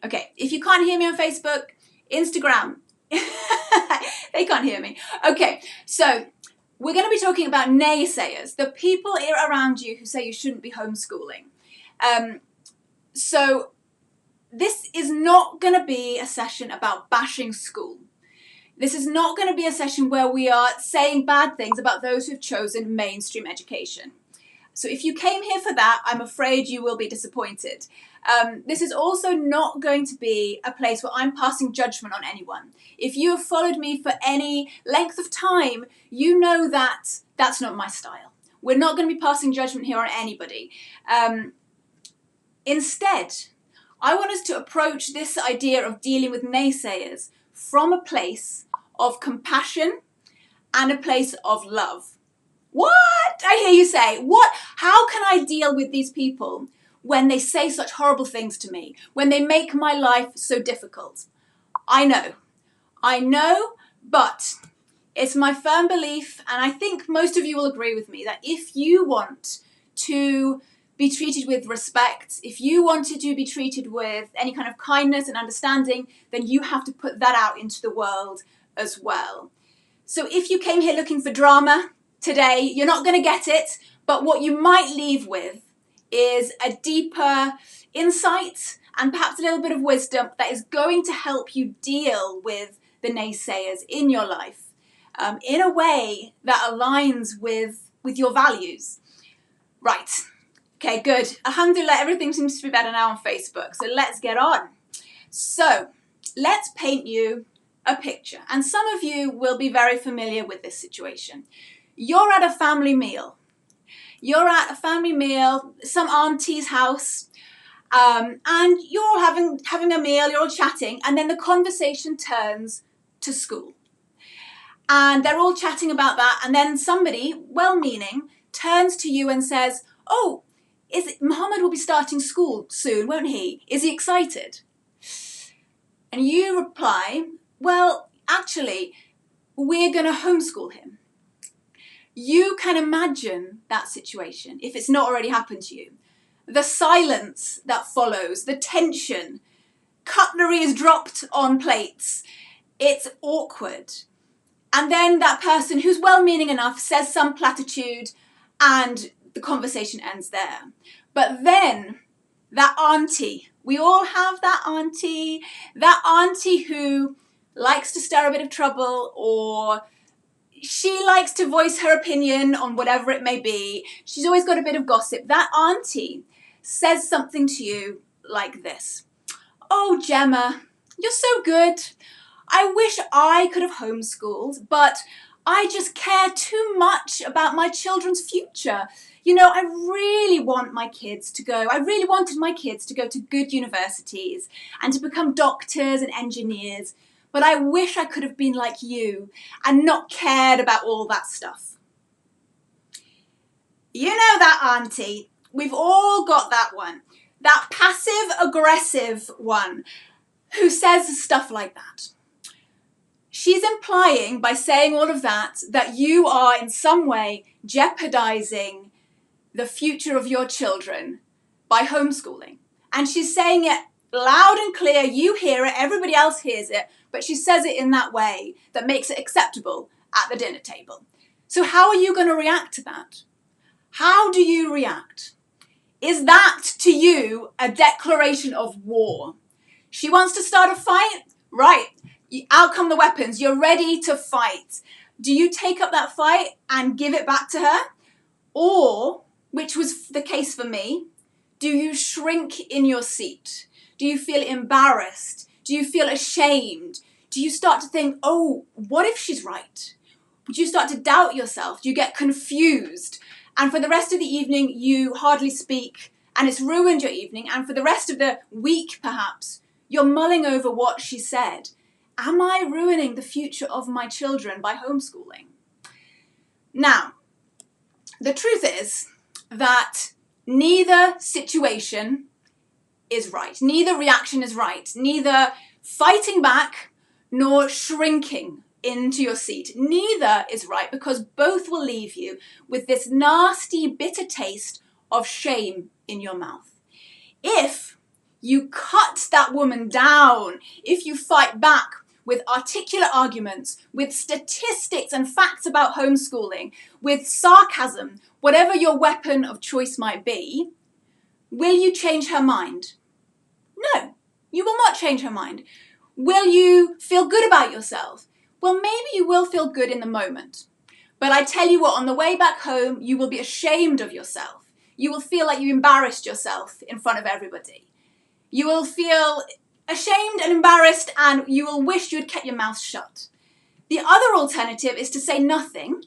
Okay, if you can't hear me on Facebook, Instagram. They can't hear me. Okay, so we're going to be talking about naysayers, the people around you who say you shouldn't be homeschooling. So this is not going to be a session about bashing school. This is not going to be a session where we are saying bad things about those who've chosen mainstream education. So if you came here for that, I'm afraid you will be disappointed. This is also not going to be a place where I'm passing judgment on anyone. If you have followed me for any length of time, you know that that's not my style. We're not going to be passing judgment here on anybody. Instead, I want us to approach this idea of dealing with naysayers from a place of compassion and a place of love. What? I hear you say, what? How can I deal with these people when they say such horrible things to me, when they make my life so difficult? I know, but it's my firm belief, and I think most of you will agree with me, that if you want to be treated with respect, if you wanted to be treated with any kind of kindness and understanding, then you have to put that out into the world as well. So if you came here looking for drama today, you're not going to get it, but what you might leave with is a deeper insight and perhaps a little bit of wisdom that is going to help you deal with the naysayers in your life in a way that aligns with your values. Right. Okay, good. Alhamdulillah, everything seems to be better now on Facebook, so let's get on. So, let's paint you a picture, and some of you will be very familiar with this situation. You're at a family meal. You're at a family meal, some auntie's house, and you're all having a meal, you're all chatting, and then the conversation turns to school. And they're all chatting about that, and then somebody, well-meaning, turns to you and says, "Oh, Muhammad will be starting school soon, won't he? Is he excited?" And you reply, "Well, actually, we're going to homeschool him." You can imagine that situation, if it's not already happened to you. The silence that follows, the tension, cutlery is dropped on plates. It's awkward. And then that person who's well-meaning enough says some platitude and the conversation ends there. But then that auntie, we all have that auntie who likes to stir a bit of trouble, or she likes to voice her opinion on whatever it may be. She's always got a bit of gossip. That auntie says something to you like this: "Oh, Gemma, you're so good. I wish I could have homeschooled, but I just care too much about my children's future. You know, I really wanted my kids to go to good universities and to become doctors and engineers. But I wish I could have been like you and not cared about all that stuff." You know that auntie. We've all got that one. That passive-aggressive one who says stuff like that. She's implying, by saying all of that you are in some way jeopardizing the future of your children by homeschooling. And she's saying it loud and clear. You hear it, everybody else hears it, but she says it in that way that makes it acceptable at the dinner table. So how are you going to react to that? How do you react? Is that to you a declaration of war? She wants to start a fight? Right. Out come the weapons. You're ready to fight. Do you take up that fight and give it back to her? Or, which was the case for me, do you shrink in your seat? Do you feel embarrassed? Do you feel ashamed? Do you start to think, "Oh, what if she's right?" Do you start to doubt yourself? Do you get confused? And for the rest of the evening, you hardly speak, and it's ruined your evening. And for the rest of the week, perhaps, you're mulling over what she said. Am I ruining the future of my children by homeschooling? Now, the truth is that neither situation is right. Neither reaction is right. Neither fighting back nor shrinking into your seat. Neither is right, because both will leave you with this nasty, bitter taste of shame in your mouth. If You cut that woman down if you fight back with articulate arguments, with statistics and facts about homeschooling, with sarcasm, whatever your weapon of choice might be. Will you change her mind? No, you will not change her mind. Will you feel good about yourself? Well, maybe you will feel good in the moment. But I tell you what, on the way back home, you will be ashamed of yourself. You will feel like you embarrassed yourself in front of everybody. You will feel ashamed and embarrassed, and you will wish you had kept your mouth shut. The other alternative is to say nothing,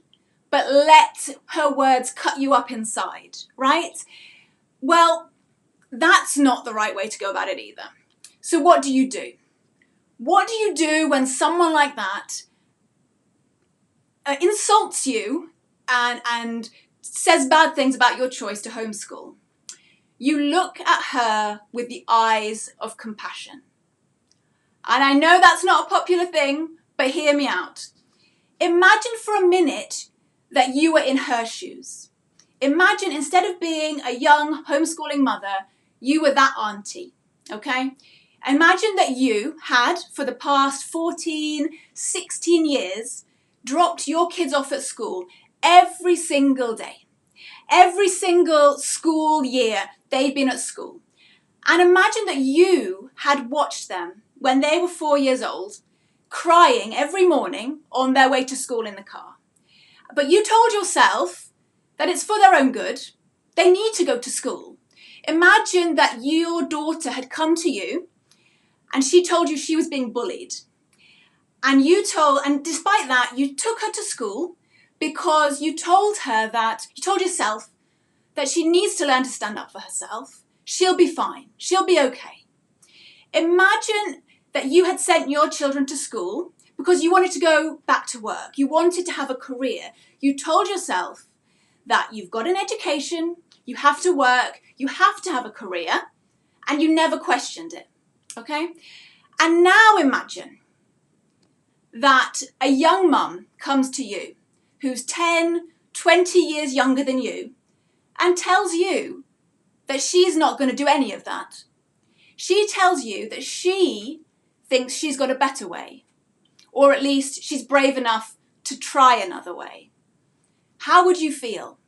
but let her words cut you up inside, right? Well, that's not the right way to go about it either. So what do you do? What do you do when someone like that insults you and says bad things about your choice to homeschool? You look at her with the eyes of compassion. And I know that's not a popular thing, but hear me out. Imagine for a minute that you were in her shoes. Imagine instead of being a young homeschooling mother, you were that auntie, okay? Imagine that you had, for the past 14, 16 years, dropped your kids off at school every single day. Every single school year, they've been at school. And imagine that you had watched them when they were 4 years old, crying every morning on their way to school in the car. But you told yourself that it's for their own good. They need to go to school. Imagine that your daughter had come to you and she told you she was being bullied. And despite that, you took her to school because you told yourself that she needs to learn to stand up for herself. She'll be fine. She'll be okay. Imagine that you had sent your children to school because you wanted to go back to work. You wanted to have a career. You told yourself that you've got an education, you have to work, you have to have a career, and you never questioned it, okay? And now imagine that a young mum comes to you who's 10, 20 years younger than you and tells you that she's not going to do any of that. She tells you that she thinks she's got a better way, or at least she's brave enough to try another way. How would you feel?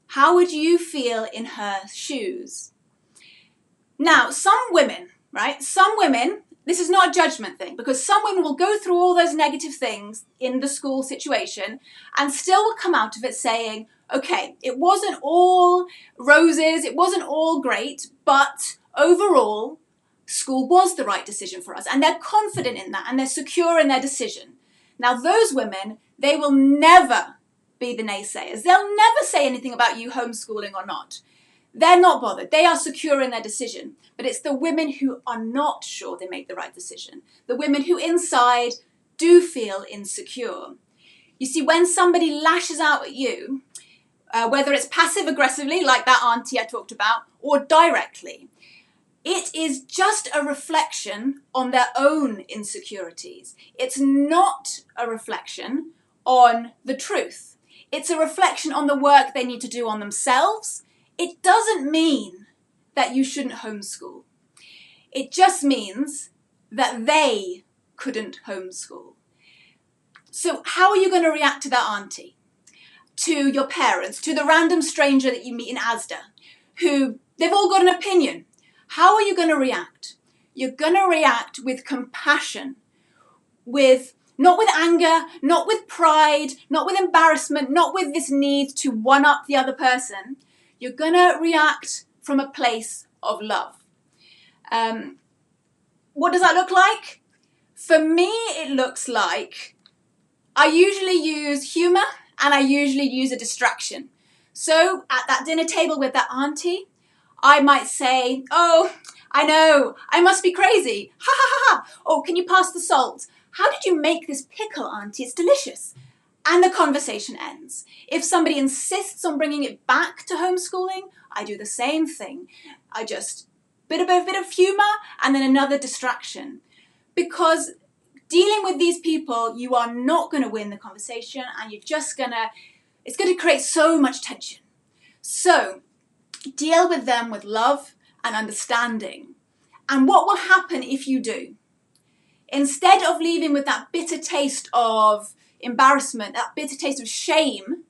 How would you feel in her shoes? Now, some women, this is not a judgment thing, because some women will go through all those negative things in the school situation and still will come out of it saying, okay, it wasn't all roses, it wasn't all great, but overall, school was the right decision for us. And they're confident in that and they're secure in their decision. Now, those women, they will never be the naysayers. They'll never say anything about you homeschooling or not. They're not bothered. They are secure in their decision. But it's the women who are not sure they make the right decision. The women who inside do feel insecure. You see, when somebody lashes out at you, whether it's passive aggressively, like that auntie I talked about, or directly, it is just a reflection on their own insecurities. It's not a reflection on the truth. It's a reflection on the work they need to do on themselves. It doesn't mean that you shouldn't homeschool. It just means that they couldn't homeschool. So how are you going to react to that auntie, to your parents, to the random stranger that you meet in Asda, who they've all got an opinion? How are you going to react? You're going to react with compassion, not with anger, not with pride, not with embarrassment, not with this need to one-up the other person. You're going to react from a place of love. What does that look like? For me, it looks like I usually use humour and I usually use a distraction. So at that dinner table with that auntie, I might say, oh, I know, I must be crazy. Ha ha ha ha. Oh, can you pass the salt? How did you make this pickle, auntie? It's delicious. And the conversation ends. If somebody insists on bringing it back to homeschooling, I do the same thing. I just bit of humour and then another distraction. Because dealing with these people, you are not going to win the conversation and it's going to create so much tension. So deal with them with love and understanding. And what will happen if you do? Instead of leaving with that bitter taste of embarrassment, that bitter taste of shame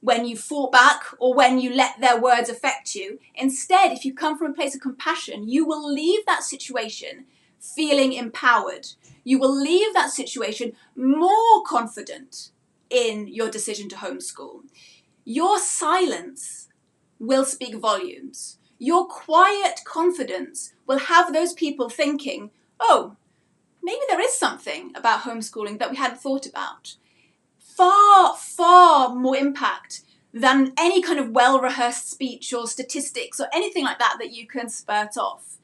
when you fought back or when you let their words affect you, instead, if you come from a place of compassion, you will leave that situation feeling empowered. You will leave that situation more confident in your decision to homeschool. Your silence will speak volumes. Your quiet confidence will have those people thinking, oh, maybe there is something about homeschooling that we hadn't thought about. Far, far more impact than any kind of well-rehearsed speech or statistics or anything like that that you can spurt off.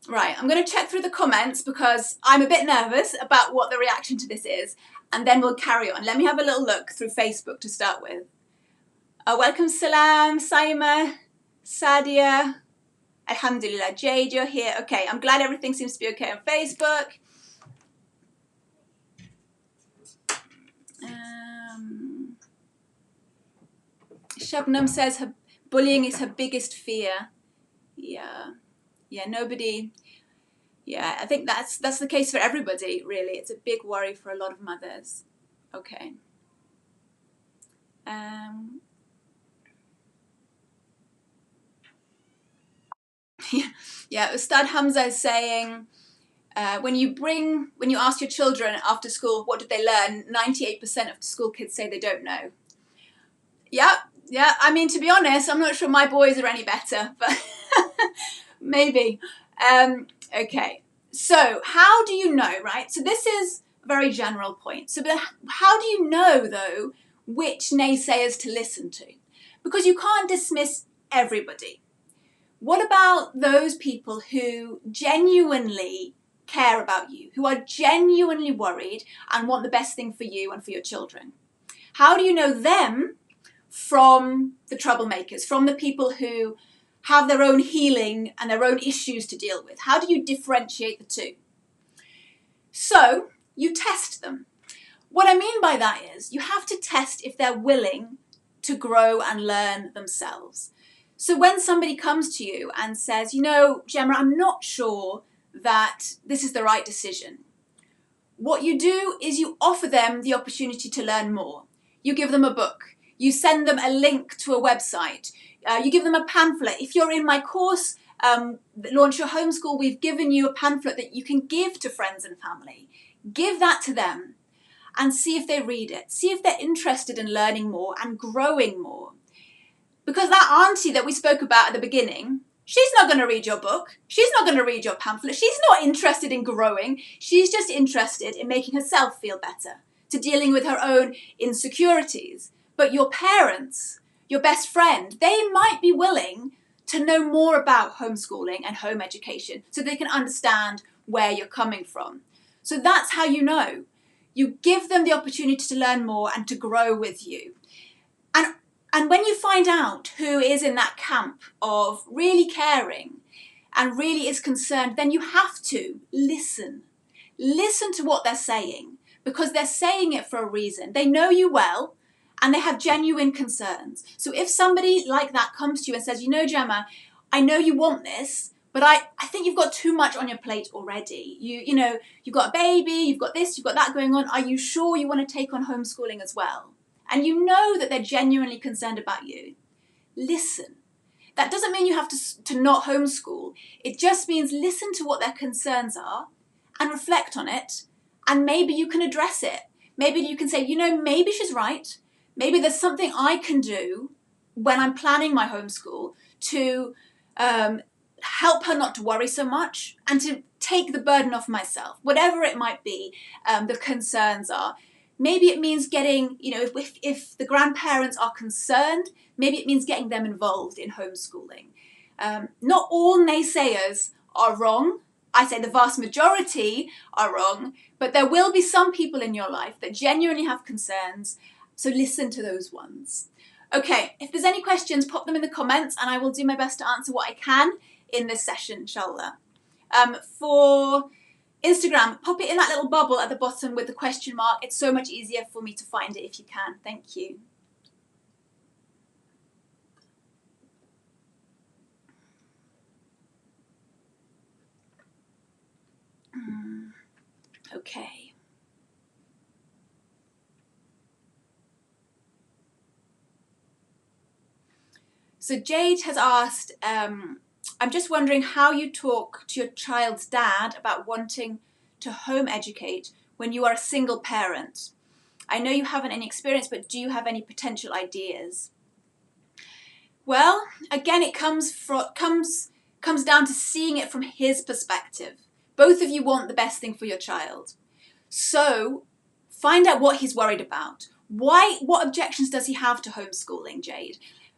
Right, I'm going to check through the comments because I'm a bit nervous about what the reaction to this is, and then we'll carry on. Let me have a little look through Facebook to start with. Welcome Salam, Saima, Sadia, Alhamdulillah, Jade, you're here. Okay, I'm glad everything seems to be okay on Facebook. Shabnam says her bullying is her biggest fear. Yeah, nobody. Yeah, I think that's the case for everybody, really. It's a big worry for a lot of mothers. Okay. Yeah, Ustad Hamza is saying, when you ask your children after school, what did they learn? 98% of school kids say they don't know. Yeah, I mean, to be honest, I'm not sure my boys are any better, but maybe. Okay, so how do you know, right? So this is a very general point. So how do you know, though, which naysayers to listen to? Because you can't dismiss everybody. What about those people who genuinely care about you, who are genuinely worried and want the best thing for you and for your children? How do you know them from the troublemakers, from the people who have their own healing and their own issues to deal with? How do you differentiate the two? So you test them. What I mean by that is you have to test if they're willing to grow and learn themselves. So when somebody comes to you and says, you know, Gemma, I'm not sure that this is the right decision, what you do is you offer them the opportunity to learn more. You give them a book. You send them a link to a website. You give them a pamphlet. If you're in my course, Launch Your Homeschool, we've given you a pamphlet that you can give to friends and family. Give that to them and see if they read it. See if they're interested in learning more and growing more. Because that auntie that we spoke about at the beginning, she's not going to read your book. She's not going to read your pamphlet. She's not interested in growing. She's just interested in making herself feel better, to dealing with her own insecurities. But your parents, your best friend, they might be willing to know more about homeschooling and home education so they can understand where you're coming from. So that's how you know. You give them the opportunity to learn more and to grow with you. And when you find out who is in that camp of really caring and really is concerned, then you have to listen. Listen to what they're saying, because they're saying it for a reason. They know you well and they have genuine concerns. So if somebody like that comes to you and says, you know, Gemma, I know you want this, but I think you've got too much on your plate already. You know, you've got a baby, you've got this, you've got that going on. Are you sure you want to take on homeschooling as well? And you know that they're genuinely concerned about you. Listen. That doesn't mean you have to not homeschool. It just means listen to what their concerns are and reflect on it. And maybe you can address it. Maybe you can say, you know, maybe she's right. Maybe there's something I can do when I'm planning my homeschool to help her not to worry so much and to take the burden off myself, whatever it might be, the concerns are. Maybe it means getting, you know, if the grandparents are concerned, maybe it means getting them involved in homeschooling. Not all naysayers are wrong. I say the vast majority are wrong, but there will be some people in your life that genuinely have concerns, so listen to those ones. Okay, if there's any questions, pop them in the comments and I will do my best to answer what I can in this session, inshallah. For Instagram, pop it in that little bubble at the bottom with the question mark. It's so much easier for me to find it if you can. Thank you. Okay. So Jade has asked, I'm just wondering how you talk to your child's dad about wanting to home educate when you are a single parent. I know you haven't any experience, but do you have any potential ideas? Well, again, it comes down to seeing it from his perspective. Both of you want the best thing for your child. So find out what he's worried about. What objections does he have to homeschooling, Jade?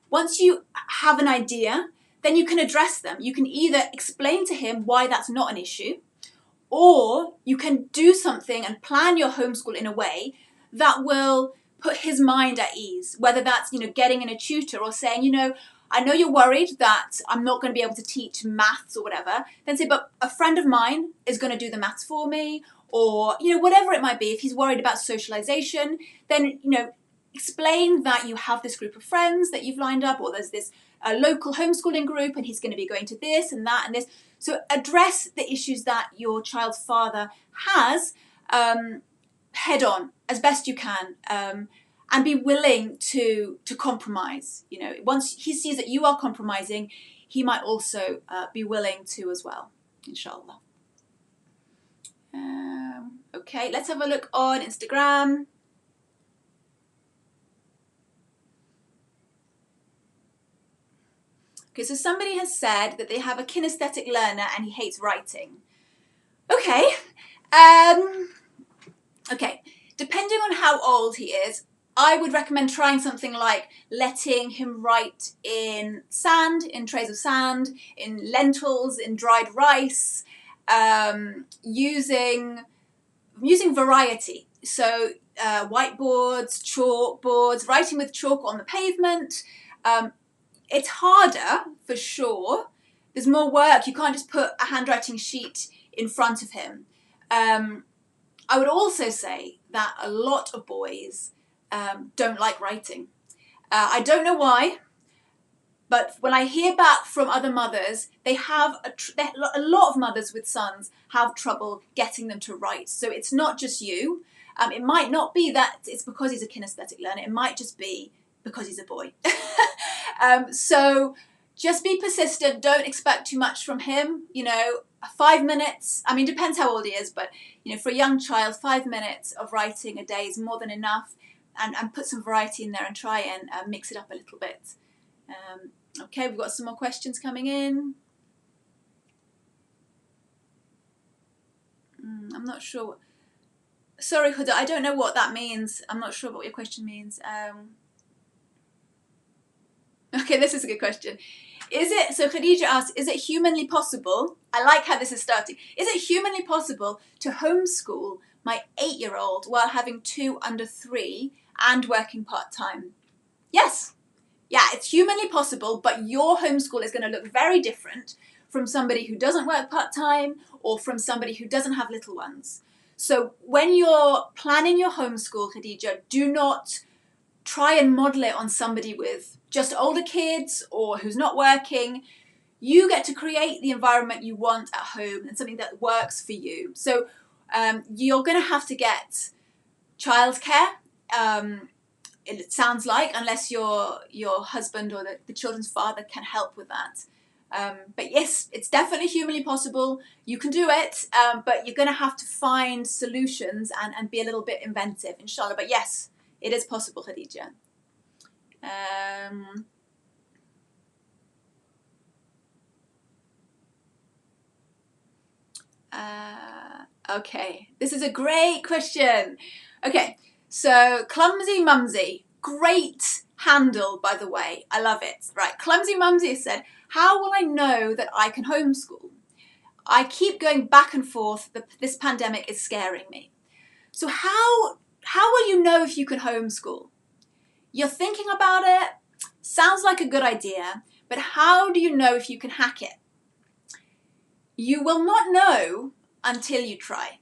Once you have an idea, then you can address them. You can either explain to him why that's not an issue, or you can do something and plan your homeschool in a way that will put his mind at ease, whether that's, getting in a tutor or saying, I know you're worried that I'm not going to be able to teach maths or whatever. Then say, but a friend of mine is going to do the maths for me, or, whatever it might be. If he's worried about socialization, then, explain that you have this group of friends that you've lined up, or there's this local homeschooling group and he's going to be going to this and that and this. So address the issues that your child's father has head on as best you can, and be willing to compromise. Once he sees that you are compromising, he might also be willing to as well, inshallah. Okay, let's have a look on Instagram. Okay, so somebody has said that they have a kinesthetic learner and he hates writing. Okay. Okay, depending on how old he is, I would recommend trying something like letting him write in sand, in trays of sand, in lentils, in dried rice, using variety. So whiteboards, chalkboards, writing with chalk on the pavement. It's harder, for sure. There's more work. You can't just put a handwriting sheet in front of him. I would also say that a lot of boys don't like writing. I don't know why, but when I hear back from other mothers, a lot of mothers with sons have trouble getting them to write. So it's not just you. It might not be that it's because he's a kinesthetic learner. It might just be because he's a boy. So just be persistent. Don't expect too much from him. 5 minutes. I mean, depends how old he is, but for a young child, 5 minutes of writing a day is more than enough. And put some variety in there and try and mix it up a little bit. Okay, we've got some more questions coming in. I'm not sure. Sorry, Huda, I don't know what that means. I'm not sure what your question means. Okay, this is a good question. So Khadija asks, is it humanly possible? I like how this is starting. Is it humanly possible to homeschool my 8-year-old while having 2 under 3 and working part-time? Yes. Yeah, it's humanly possible, but your homeschool is going to look very different from somebody who doesn't work part-time or from somebody who doesn't have little ones. So when you're planning your homeschool, Khadija, do not try and model it on somebody with just older kids or who's not working. You get to create the environment you want at home and something that works for you. So you're going to have to get childcare, it sounds like, unless your husband or the children's father can help with that. But yes, it's definitely humanly possible. You can do it, but you're going to have to find solutions and be a little bit inventive, inshallah. But yes, it is possible, Khadija. Okay, this is a great question. Okay, so Clumsy Mumsy, great handle, by the way. I love it. Right, Clumsy Mumsy said, how will I know that I can homeschool? I keep going back and forth. This pandemic is scaring me. So how will you know if you can homeschool? You're thinking about it. Sounds like a good idea, but how do you know if you can hack it? You will not know until you try.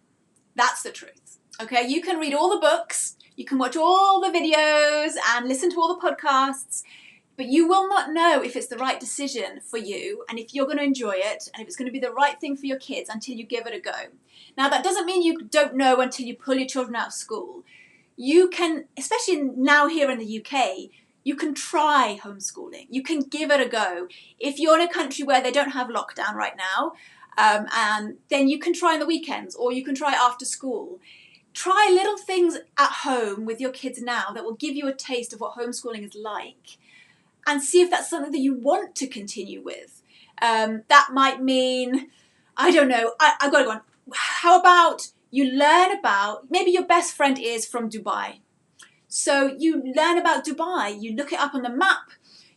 That's the truth. Okay, you can read all the books, you can watch all the videos and listen to all the podcasts. But you will not know if it's the right decision for you and if you're going to enjoy it and if it's going to be the right thing for your kids until you give it a go. Now, that doesn't mean you don't know until you pull your children out of school. You can, especially now here in the UK, you can try homeschooling. You can give it a go. If you're in a country where they don't have lockdown right now, and then you can try on the weekends or you can try after school. Try little things at home with your kids now that will give you a taste of what homeschooling is like, and see if that's something that you want to continue with. That might mean, I don't know, I've got to go on. How about you learn about, maybe your best friend is from Dubai. So you learn about Dubai, you look it up on the map,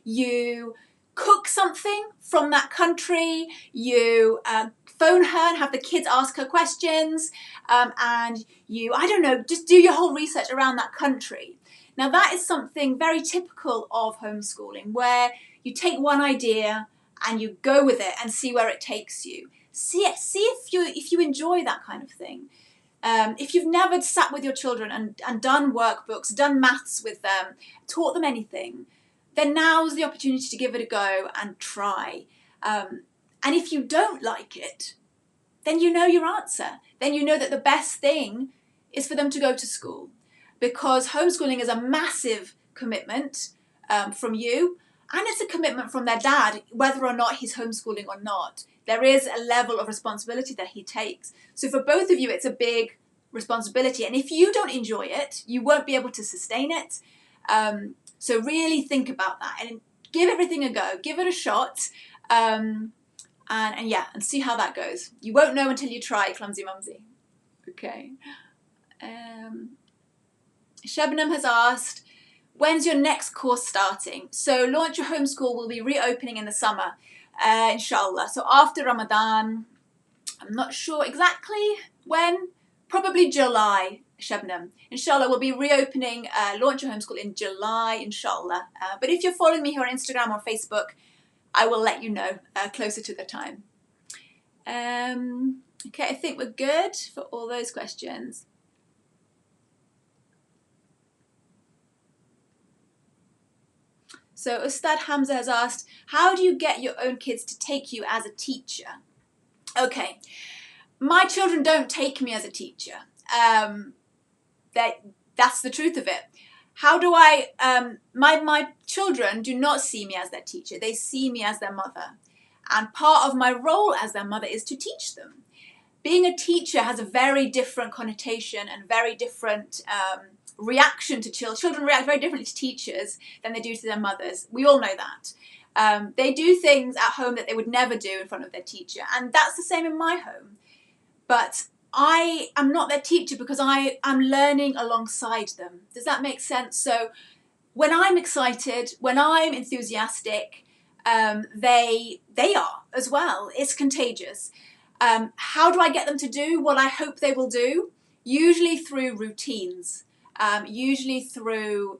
you cook something from that country, you phone her and have the kids ask her questions, and you, I don't know, just do your whole research around that country. Now that is something very typical of homeschooling, where you take one idea and you go with it and see where it takes you. See if you enjoy that kind of thing. If you've never sat with your children and done workbooks, done maths with them, taught them anything, then now's the opportunity to give it a go and try. And if you don't like it, then you know your answer. Then you know that the best thing is for them to go to school, because homeschooling is a massive commitment from you, and it's a commitment from their dad, whether or not he's homeschooling or not. There is a level of responsibility that he takes. So for both of you, it's a big responsibility. And if you don't enjoy it, you won't be able to sustain it. So really think about that and give everything a go. Give it a shot. And see how that goes. You won't know until you try, clumsy mumsy. Okay. Shabnam has asked, when's your next course starting? So Launch Your Homeschool will be reopening in the summer, inshallah. So after Ramadan, I'm not sure exactly when, probably July, Shabnam. Inshallah, we'll be reopening Launch Your Homeschool in July, inshallah. But if you're following me here on Instagram or Facebook, I will let you know closer to the time. Okay, I think we're good for all those questions. So Ustad Hamza has asked, how do you get your own kids to take you as a teacher? Okay, my children don't take me as a teacher. That's the truth of it. How do I, my children do not see me as their teacher. They see me as their mother. And part of my role as their mother is to teach them. Being a teacher has a very different connotation and very different reaction to children. Children react very differently to teachers than they do to their mothers. We all know that. They do things at home that they would never do in front of their teacher. And that's the same in my home. But I am not their teacher because I am learning alongside them. Does that make sense? So when I'm excited, when I'm enthusiastic, they are as well. It's contagious. How do I get them to do what I hope they will do? Usually through routines. Usually through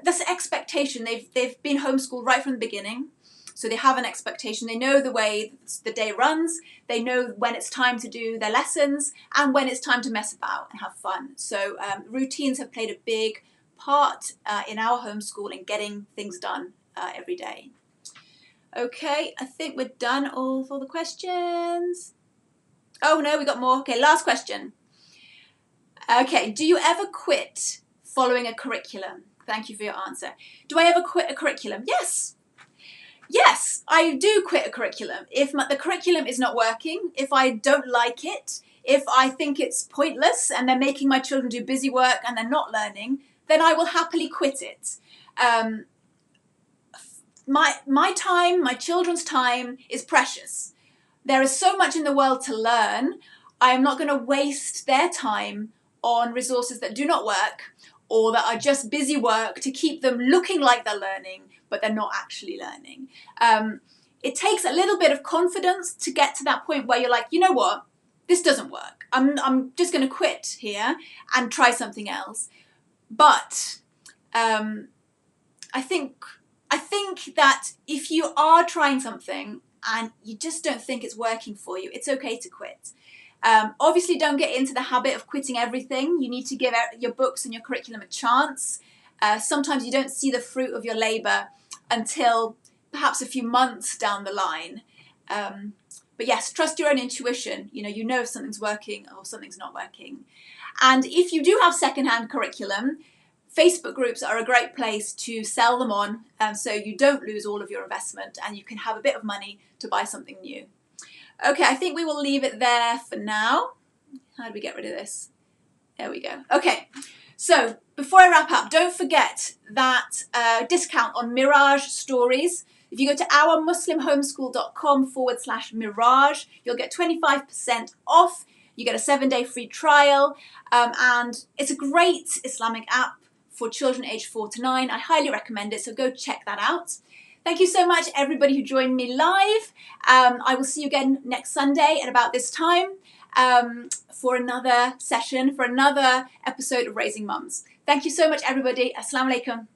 this expectation. They've been homeschooled right from the beginning. So they have an expectation. They know the way the day runs. They know when it's time to do their lessons and when it's time to mess about and have fun. So routines have played a big part in our homeschool in getting things done every day. Okay, I think we're done all for the questions. Oh no, we got more. Okay, last question. Okay, do you ever quit following a curriculum? Thank you for your answer. Do I ever quit a curriculum? Yes. Yes, I do quit a curriculum. If the curriculum is not working, if I don't like it, if I think it's pointless and they're making my children do busy work and they're not learning, then I will happily quit it. My time, my children's time is precious. There is so much in the world to learn. I am not going to waste their time on resources that do not work or that are just busy work to keep them looking like they're learning, but they're not actually learning. It takes a little bit of confidence to get to that point where you're like, you know what, this doesn't work. I'm just going to quit here and try something else. But I think that if you are trying something and you just don't think it's working for you, it's okay to quit. Obviously, don't get into the habit of quitting everything. You need to give your books and your curriculum a chance. Sometimes you don't see the fruit of your labour until perhaps a few months down the line. But yes, trust your own intuition. You know if something's working or something's not working. And if you do have secondhand curriculum, Facebook groups are a great place to sell them on, so you don't lose all of your investment and you can have a bit of money to buy something new. Okay, I think we will leave it there for now. How do we get rid of this? There we go. Okay, so before I wrap up, don't forget that discount on Mirage stories. If you go to ourmuslimhomeschool.com/Mirage, you'll get 25% off. You get a 7-day free trial, and it's a great Islamic app for children aged 4 to 9. I highly recommend it, so go check that out. Thank you so much, everybody who joined me live. I will see you again next Sunday at about this time for another session, for another episode of Raising Mums. Thank you so much, everybody. Assalamu alaikum.